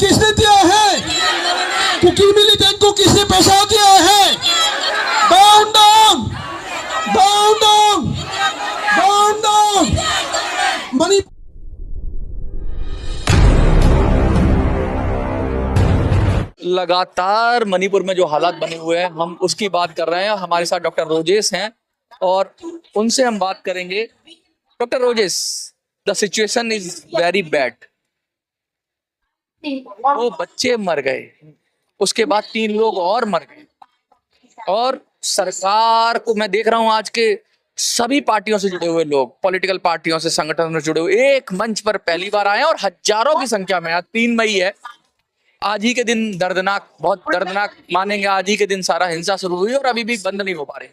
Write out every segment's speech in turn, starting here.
किसने दिया है? कुकी मिलिटेंट को किसने पैसा दिया है? Down down down down down down. Manipur लगातार मणिपुर में जो हालात बने हुए हैं हम उसकी बात कर रहे हैं। हमारे साथ डॉक्टर रोजेस हैं और उनसे हम बात करेंगे। Doctor roses, the situation is very bad. वो बच्चे मर गए, उसके बाद 3 लोग और मर गए और सरकार को मैं देख रहा हूं आज के सभी पार्टियों से जुड़े हुए लोग, पॉलिटिकल पार्टियों से, संगठनों से जुड़े हुए एक मंच पर पहली बार आए हैं और हजारों की संख्या में। आज 3 मई है, आज ही के दिन दर्दनाक, बहुत दर्दनाक मानेंगे, आज ही के दिन सारा हिंसा शुरू हुई और अभी भी बंद नहीं हो पा रही।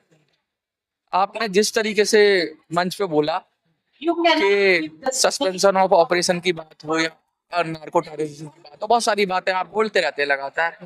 आपने जिस तरीके से मंच पे बोला कि सस्पेंशन ऑफ ऑपरेशन की बात हो या नार्को टेररिज्म की बात हो, बहुत सारी बातें आप बोलते रहते हैं लगातार।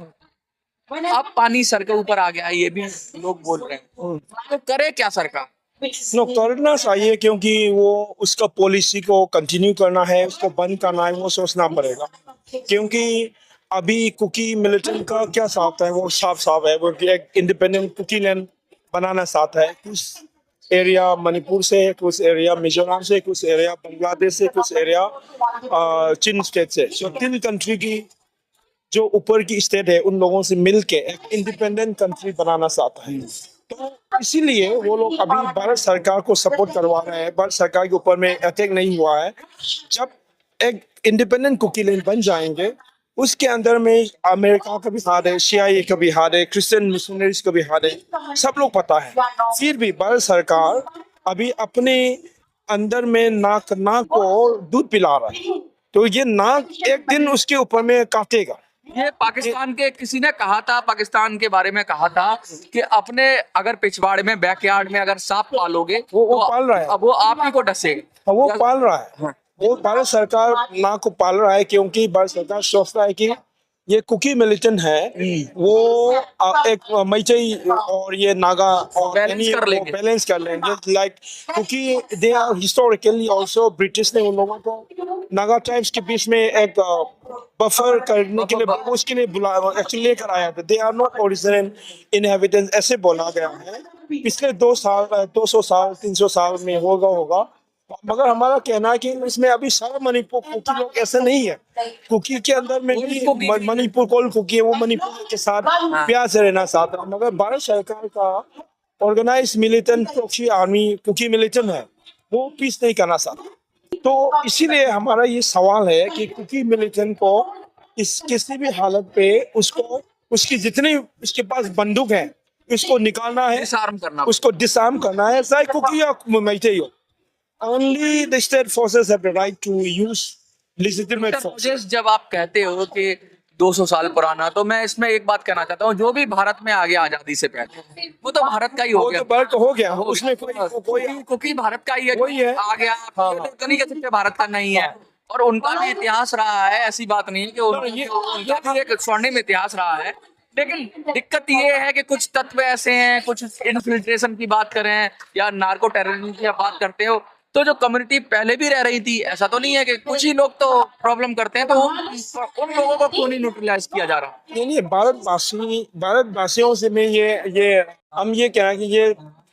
अब पानी सर के ऊपर आ गया, ये भी लोग बोल रहे हैं, तो करे क्या सरकार? करना चाहिए क्योंकि वो उसका पॉलिसी को कंटिन्यू करना है, उसको बंद करना है, वो सोचना पड़ेगा। क्योंकि अभी कुकी मिलिटेंट का क्या चाहता है, वो साफ है, वो एक इंडिपेंडेंट कुकी लैंड बनाना चाहता है। कुछ एरिया मणिपुर से, कुछ एरिया मिजोरम से, कुछ एरिया बांग्लादेश से, कुछ एरिया चीन स्टेट से। सो 3 कंट्री की जो ऊपर की स्टेट है उन लोगों से मिलके एक इंडिपेंडेंट कंट्री बनाना चाहता है। तो इसीलिए वो लोग अभी भारत सरकार को सपोर्ट करवा रहे हैं। भारत सरकार के ऊपर में अटैक नहीं हुआ है। जब एक इंडिपेंडेंट कुकी लैंड बन जाएंगे, उसके अंदर में अमेरिका का भी हाथ है, CIA का भी हाथ है, क्रिश्चियन मिशनरीज का भी हाथ है, सब लोग पता है। फिर भी भारत सरकार अभी अपने अंदर में नाक को दूध पिला रहा है, तो ये नाक एक दिन उसके ऊपर में काटेगा। ये पाकिस्तान के किसी ने कहा था, पाकिस्तान के बारे में कहा था कि अपने अगर पिछवाड़े में, बैकयार्ड में अगर सांप पालोगे वो पाल रहा है, अब वो आप ही को डसेगा। वो पाल रहा है। वो भारत सरकार नाक को पाल रहा है क्योंकि भारत सरकार सोचता है कि ये कुकी मिलिटेंट है, वो एक मैचई और ये नागा और बैलेंस कर लेंगे। लाइक क्योंकि they are historically also, British ने उन लोगों को नागा ट्राइब्स के बीच में एक बफर करने के लिए उसके लिए एक्चुअली लेकर आया था। They are not original inhabitants, ऐसे बोला गया है। पिछले 200 साल 300 साल में होगा। मगर हमारा कहना है कि इसमें अभी सारा मणिपुर कुकी लोग ऐसे नहीं है। कुकी के अंदर में भी मणिपुर कोल कुकी है, वो मणिपुर के साथ प्यार से रहना चाहता है। मगर भारत सरकार का organise militant proxy army Kuki militant है, वो पीस नहीं करना चाहता। तो इसीलिए हमारा ये सवाल है कि कुकी मिलिटेंट को इस किसी भी हालत पे उसको, उसकी जितनी उसके पास बंदूक है उसको निकालना है, उसको डिसआर्म करना है, चाहे कुकी या मैते हो। Only the state forces have the right to use legitimate force. जब आप कहते हो कि 200 साल पुराना, तो मैं इसमें एक बात कहना चाहता हूँ, जो भी भारत में आ गया आजादी से पहले वो तो भारत का ही हो गया। तो भारत हो गया, उसमें कोई कुकी भारत का ही है, वही है। आ गया। तो नहीं कह सकते भारत का नहीं है, और उनका भी इतिहास रहा है, ऐसी बात नहीं है कि उनका भी एक स्वर्णिम इतिहास रहा है। लेकिन दिक्कत ये है कि कुछ तत्व ऐसे हैं, कुछ इन्फिल्ट्रेशन की बात करें या नार्को टेररिज्म की बात करते हो, तो जो कम्युनिटी पहले भी रह रही थी, ऐसा तो नहीं है कि कुछ ही लोग तो प्रॉब्लम करते हैं, तो उन लोगों को क्यों नहीं न्यूट्रलाइज किया जा रहा? नहीं, भारतवासियों से मैं ये हम ये कह रहे हैं कि ये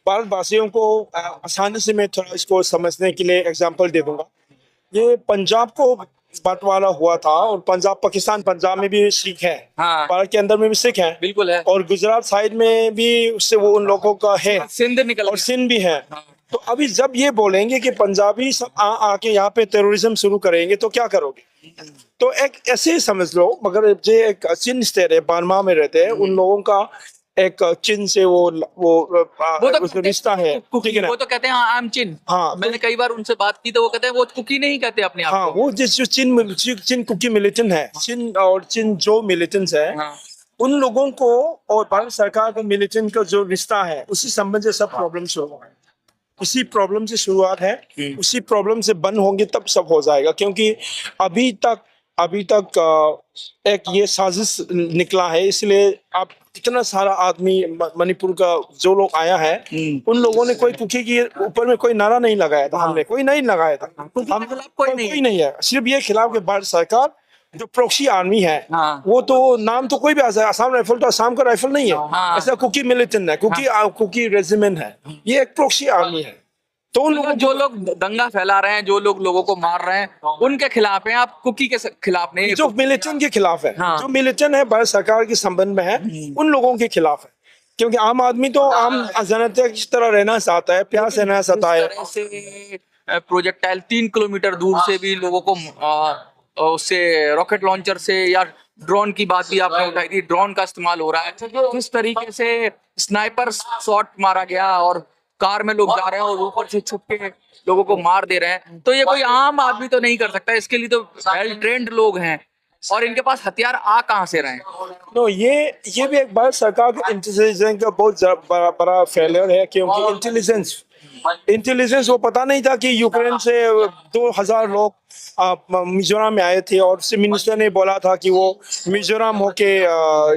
भारतवासियों को आसानी से मैं थोड़ा इसको समझने के लिए एग्जांपल दे दूंगा। ये पंजाब को बंटवारा हुआ था और पंजाब पाकिस्तान, पंजाब में भी सिख है, भारत के अंदर में भी सिख है, बिल्कुल है, और गुजरात साइड में भी उससे वो उन लोगों का है, सिंध निकल और सिंध भी है। तो अभी जब ये बोलेंगे कि पंजाबी सब आके यहाँ पे टेररिज्म शुरू करेंगे तो क्या करोगे? तो एक ऐसे ही समझ लो। मगर जो एक चीन स्टेट है, बर्मा में रहते हैं, उन लोगों का एक चीन से वो तो रिश्ता है, ठीक है ना? वो तो कहते हैं आई एम चीन। हाँ, मैंने कई बार उनसे बात की तो वो कहते हैं वो कुकी नहीं कहते अपने आप। हाँ, वो जो चीन कुकी मिलिटेंट है, चीन और चीन जो मिलिटेंट्स है, उन लोगों को और भारत सरकार का मिलिटेंट का जो रिश्ता है, उसी संबंध से सब प्रॉब्लम शुरू हुआ है। उसी प्रॉब्लम से शुरुआत है, उसी प्रॉब्लम से बंद होंगे तब सब हो जाएगा। क्योंकि अभी तक एक ये साजिश निकला है, इसलिए आप इतना सारा आदमी मणिपुर का जो लोग आया है, उन लोगों ने कोई कुकी के ऊपर में कोई नारा नहीं लगाया था। हमने कोई नहीं लगाया था, हम कोई नहीं है। सिर्फ ये खिलाफ कि भारत सरकार जो प्रॉक्सी आर्मी है हाँ। वो तो नाम तो कोई भी असम राइफल तो असम का राइफल नहीं है। हाँ। ऐसा कुकी मिलिटेंट है, कुकी रेजिमेंट है, ये एक प्रॉक्सी आर्मी है। तो उन लोगों मतलब जो लोग दंगा फैला रहे हैं, जो लोग लोगों को मार रहे हैं, उनके खिलाफ हैं आप, कुकी के खिलाफ नहीं। जो मिलिटेंट के खिलाफ है, हाँ। जो मिलिटेंट है भारत सरकार के संबंध में है, उन लोगों के खिलाफ है। क्योंकि आम आदमी तो आम जनता की तरह रहना चाहता है, प्यार से रहना चाहता है। इस तरह से प्रोजेक्टाइल 3 किलोमीटर दूर से भी लोगों को उससे रॉकेट लॉन्चर से, या ड्रोन की बात भी आपने उठाई थी, ड्रोन का इस्तेमाल हो रहा है। किस तरीके से स्नाइपर शॉट मारा गया और कार में लोग जा रहे हैं और ऊपर से छुप के लोगों को मार दे रहे हैं, तो ये कोई आम आदमी तो नहीं कर सकता। इसके लिए तो वेल ट्रेंड लोग हैं, और इनके पास हथियार आ कहाँ से रहे हैं? नो, ये भी एक भारत सरकार के इंटेलिजेंस का बहुत बड़ा फेलियर है। क्योंकि इंटेलिजेंस वो पता नहीं था कि यूक्रेन से 2000 लोग मिजोरम में आए थे, और मिनिस्टर ने बोला था कि वो मिजोरम होके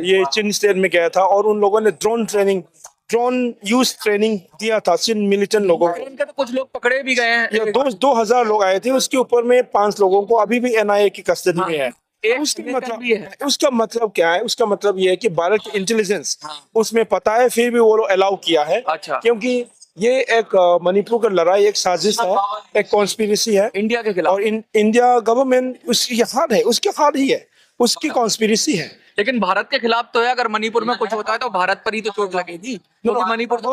ये चिन स्टेट में गया था, और उन लोगों ने ड्रोन यूज ट्रेनिंग दिया था चिन मिलिटेंट लोगों को। इनके तो कुछ लोग पकड़े भी गए हैं। 2000 लोग आए थे, उसके ऊपर में 5 लोगों को अभी भी NIA की कस्टडी में है। उसका मतलब क्या है? उसका मतलब ये है कि भारत की इंटेलिजेंस उसमें पता है, फिर भी वो लोग अलाउ किया है। अच्छा। क्योंकि ये एक मणिपुर का लड़ाई एक साजिश है, एक कॉन्स्पिरेसी है इंडिया के खिलाफ, और इंडिया गवर्नमेंट उसके हाथ ही है, उसकी कॉन्स्पिरेसी है। लेकिन भारत के खिलाफ तो है। अगर मणिपुर में कुछ होता है तो भारत पर ही तो चोट लगेगी, क्योंकि मणिपुर तो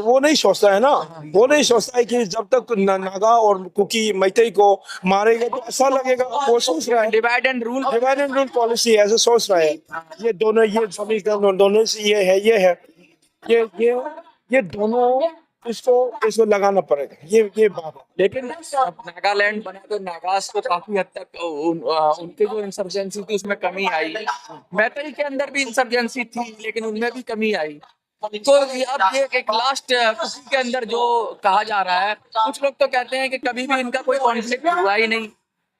वो नहीं सोचता है ना, वो नहीं सोचता है कि जब तक नागा और कुकी मैतेई को मारेगा तो ऐसा लगेगा। वो सोच रहा है डिवाइड एंड रूल पॉलिसी, ऐसे सोच रहा है। ये दोनों, ये समीकरण दोनों से ये दोनों इसको लगाना पड़ेगा, ये बात है। लेकिन अब नागालैंड बना तो नागास को काफी हद तक उनके जो इंसर्जेंसी थी उसमें कमी आई। मैतेई के अंदर भी इंसर्जेंसी थी, लेकिन उनमें भी कमी आई। तो अब ये एक लास्ट कुकी के अंदर जो कहा जा रहा है, कुछ लोग तो कहते हैं कि कभी भी इनका कोई कॉन्फ्लिक्ट हुआ ही नहीं,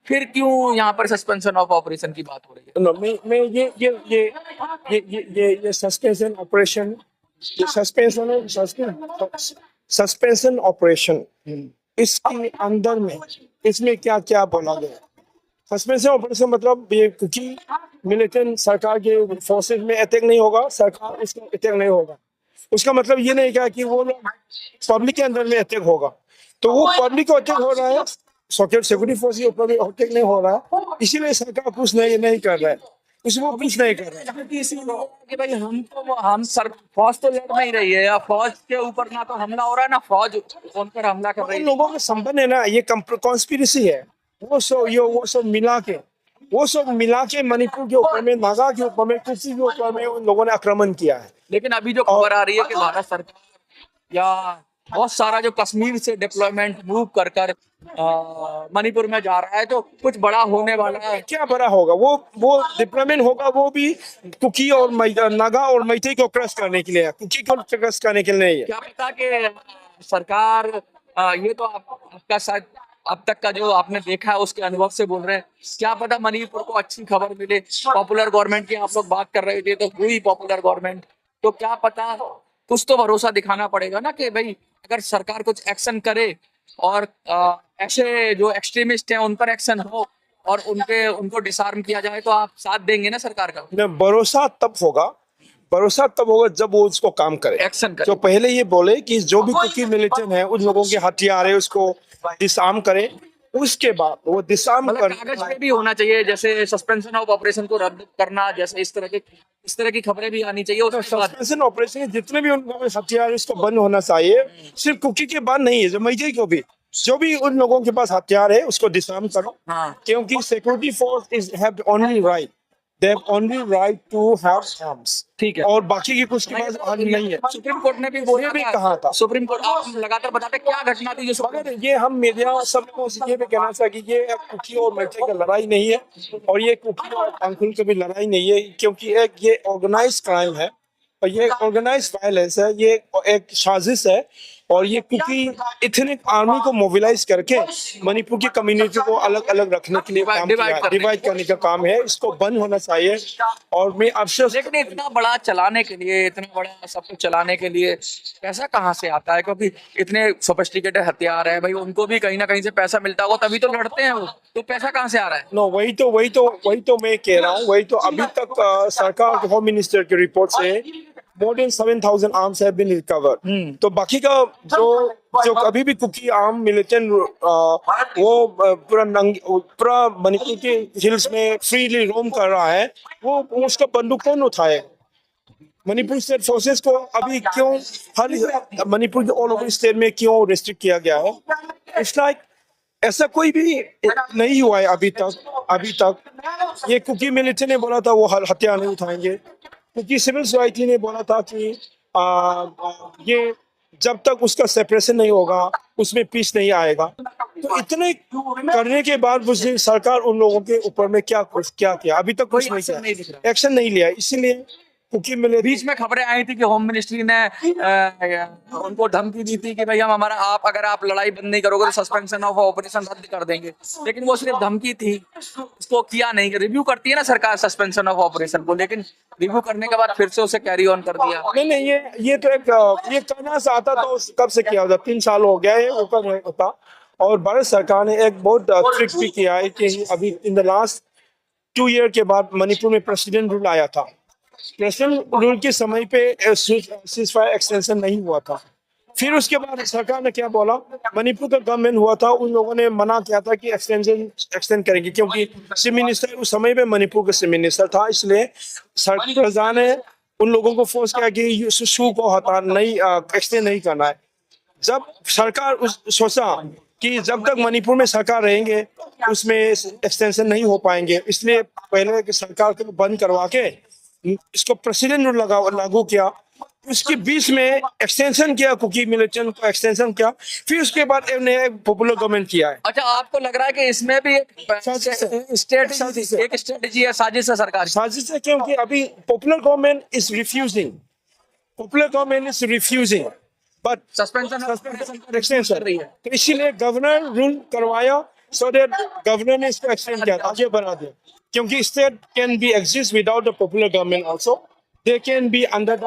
फिर क्यों यहाँ पर सस्पेंशन ऑफ ऑपरेशन की बात हो रही है? मैं ये सस्पेंशन ऑपरेशन इसके अंदर में इसमें क्या क्या बोला गया? सस्पेंशन ऑपरेशन मतलब ये कुकी मिलिटेंट सरकार के फोर्सेस में अटैक नहीं होगा, सरकार उसका अटैक नहीं होगा। उसका मतलब ये नहीं कहा कि वो लोग पब्लिक के अंदर में अटैक होगा। तो वो पब्लिक को अटैक हो रहा है, सिक्योरिटी फोर्स के ऊपर अटैक नहीं हो रहा है, इसीलिए सरकार कुछ नहीं कर रहा है, उसको कुछ नहीं कर रहा है। कि भाई हम सर फौज तो लड़ नहीं रही है, या फौज के ऊपर ना तो हमला हो रहा है, ना फौज उन पर हमला कर रही उन है। लोगों का संबंध है ना, ये कॉन्स्पिरेसी है। वो सब मिला के मणिपुर के ऊपर में, नागा के ऊपर में, कुकी के ऊपर में उन लोगों ने आक्रमण किया है। लेकिन अभी जो खबर आ रही है कि भारत सरकार या बहुत सारा जो कश्मीर से डिप्लॉयमेंट मूव कर मणिपुर में जा रहा है, तो कुछ बड़ा होने वाला है। क्या बड़ा होगा? वो डिप्लॉयमेंट होगा, वो भी कुकी और नागा और मैतेई को क्रश करने के लिए, कुकी को क्रश करने के लिए नहीं है। क्या पता कि सरकार ये तो आपका शायद अब तक का जो आपने देखा है उसके अनुभव से बोल रहे हैं, क्या पता मणिपुर को अच्छी खबर मिले। पॉपुलर गवर्नमेंट की आप लोग बात कर रहे थे, तो हुई पॉपुलर गवर्नमेंट, तो क्या पता, कुछ तो भरोसा दिखाना पड़ेगा ना कि भाई अगर सरकार कुछ एक्शन करे और ऐसे जो एक्सट्रीमिस्ट हैं उन पर एक्शन हो और उनको डिसआर्म किया जाए, तो आप साथ देंगे ना सरकार का? भरोसा तब होगा जब वो उसको काम करे, एक्शन करे। जो पहले ये बोले कि जो भी कुकी मिलिटेंट है, उन लोगों के हथियार है, उसको डिसआर्म करे, उसके बाद वो डिसआर्म कर। कागज पे भी होना चाहिए, जैसे सस्पेंशन ऑफ ऑपरेशन को रद्द करना, जैसे इस तरह की खबरें भी आनी चाहिए। उसके बाद सस्पेंशन ऑपरेशन जितने भी उन हथियार, इसको बंद होना चाहिए। सिर्फ कुकी के बाद नहीं है, जो मैतेई को भी, जो भी उन लोगों के पास हथियार है उसको डिसआर्म करो। हाँ। क्योंकि security force have only right, they have only right to have arms. ठीक है। और बाकी की कुछ के पास नहीं है। सुप्रीम कोर्ट ने भी ये भी कहा था। सुप्रीम कोर्ट आप लगातार बताते क्या घटना थी जो मगर ये हम मीडिया सब को ये भी कहना चाहिए कि ये कुकी और मैतेई का लड़ाई नहीं है, और ये कुकी और अंकुल की भी लड़ाई नहीं है। क्योंकि ये ऑर्गेनाइज क्राइम है, और ये ऑर्गेनाइज वायलेंस है, ये एक साजिश है। और ये कुकी इथनिक आर्मी को मोबिलाइज करके मणिपुर की कम्युनिटी को अलग अलग रखने के लिए काम किया, डिवाइड करने का काम है। इसको बंद होना चाहिए। और मैं अफसोस, लेकिन इतना बड़ा चलाने के लिए, इतना बड़ा सब कुछ चलाने के लिए पैसा कहाँ से आता है? क्योंकि इतने सोफिस्टिकेटेड हथियार है भाई, उनको भी कहीं ना कहीं से पैसा मिलता होगा, तभी तो लड़ते हैं वो। तो पैसा कहाँ से आ रहा है? नो, वही तो मैं कह रहा हूँ। वही तो अभी तक सरकार होम मिनिस्टर की रिपोर्ट से more than 7,000 arms have been recovered। तो बाकी का जो कभी भी कुकी आर्म मिलिटेंट वो पूरा मणिपुर के हिल्स में फ्रीली रोम कर रहा है, वो उसका बंदूक कौन उठाए? मणिपुर स्टेट फोर्सेस को अभी क्यों हर मणिपुर के ऑल ओवर स्टेट में क्यों रेस्ट्रिक्ट किया गया है? इट्स लाइक ऐसा कोई भी नहीं हुआ है अभी तक। ये कुकी मिलिटेंट ने बोला था वो हथियार नहीं उठाएंगे, क्योंकि सिविल सोसाइटी ने बोला था कि ये जब तक उसका सेपरेशन नहीं होगा उसमें पीस नहीं आएगा। तो इतने करने के बाद मुझे सरकार उन लोगों के ऊपर में क्या किया? अभी तक कुछ नहीं किया, एक्शन नहीं लिया। इसीलिए कुकी मिले बीच में खबरें आई थी कि होम मिनिस्ट्री ने उनको धमकी दी थी कि भाई अगर आप लड़ाई बंद नहीं करोगे तो सस्पेंशन ऑफ ऑपरेशन रद्द कर देंगे। लेकिन वो सिर्फ धमकी थी, उसको किया नहीं। रिव्यू करती है ना सरकार सस्पेंशन ऑफ ऑपरेशन को, लेकिन रिव्यू करने के बाद फिर से उसे कैरी ऑन कर दिया। नहीं, ये तो ये करना से आता तो कब से किया होता? 3 साल हो गया है, वो कब नहीं होता। और भारत सरकार ने एक बहुत ट्रिक भी किया है कि अभी इन द लास्ट 2 ईयर के बाद मणिपुर में प्रेसिडेंट रूल आया था। प्रेसिडेंट रूल के समय पे सीज फायर एक्सटेंशन नहीं हुआ था। फिर उसके बाद सरकार ने क्या बोला? मणिपुर का गवर्नमेंट हुआ था, उन लोगों ने मना किया था कि एक्सटेंड करेंगे, क्योंकि चीफ मिनिस्टर उस समय पे मणिपुर का चीफ मिनिस्टर था। इसलिए सरकार ने उन लोगों को फोर्स किया कि शू को एक्सटेंड नहीं करना है। जब सरकार सोचा कि जब तक मणिपुर में सरकार रहेंगे उसमें एक्सटेंशन नहीं हो पाएंगे, इसलिए पहले सरकार को बंद करवा के इसको प्रेसिडेंट रूल लागू किया। उसके बीच में एक्सटेंशन किया, कुकी मिलिटेंट को एक्सटेंशन किया। फिर उसके बाद एक पॉपुलर गवर्नमेंट किया है। अच्छा, आपको लग रहा है कि इसमें भी एक स्ट्रेटेजी है, साजिश है सरकार की? साजिश है, क्योंकि अभी popular government is refusing but suspension extension कर रही है। तो इसीलिए गवर्नर रूल करवाया, सो दैट गवर्नर ने इसको एक्सटेंड किया, आगे बढ़ा दिया। क्योंकि state can be exist without the popular government also, they can be under the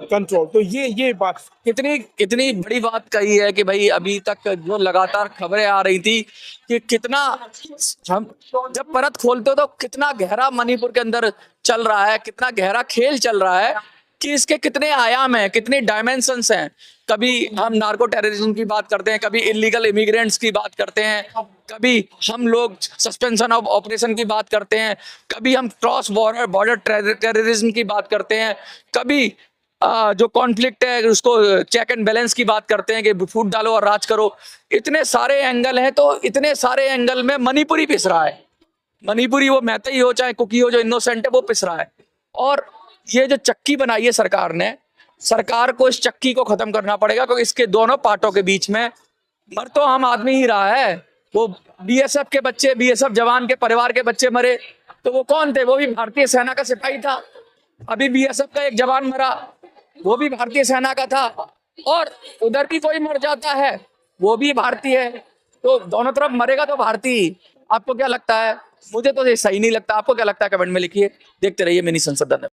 control. तो ये बात कितनी बड़ी बात कही है कि भाई अभी तक जो लगातार खबरें आ रही थी कि कितना, हम जब परत खोलते हो तो कितना गहरा मणिपुर के अंदर चल रहा है, कितना गहरा खेल चल रहा है, कि इसके कितने आयाम हैं, कितने डायमेंशंस हैं। कभी हम नार्को टेररिज्म की बात करते हैं, कभी इलीगल इमिग्रेंट्स की बात करते हैं, कभी हम लोग सस्पेंशन ऑफ ऑपरेशन की बात करते हैं, कभी हम क्रॉस बॉर्डर टेररिज्म की बात करते हैं, कभी जो कॉन्फ्लिक्ट है उसको चेक एंड बैलेंस की बात करते हैं कि फूट डालो और राज करो। इतने सारे एंगल हैं, तो इतने सारे एंगल में मणिपुरी पिस रहा है। मणिपुरी, वो मैतेई हो चाहे कुकी हो, जो इनोसेंट है वो पिस रहा है। और ये जो चक्की बनाई है सरकार ने, सरकार को इस चक्की को खत्म करना पड़ेगा, क्योंकि इसके दोनों पार्टों के बीच में मर तो आम आदमी ही रहा है। वो बीएसएफ के बच्चे, बीएसएफ जवान के परिवार के बच्चे मरे, तो वो कौन थे? वो भी भारतीय सेना का सिपाही था। अभी बीएसएफ का एक जवान मरा, वो भी भारतीय सेना का था। और उधर भी कोई मर जाता है, वो भी भारतीय है। तो दोनों तरफ मरेगा तो भारतीय। आपको क्या लगता है? मुझे तो ये सही नहीं लगता। आपको क्या लगता है? कमेंट में लिखिए। देखते रहिए मिनी संसद।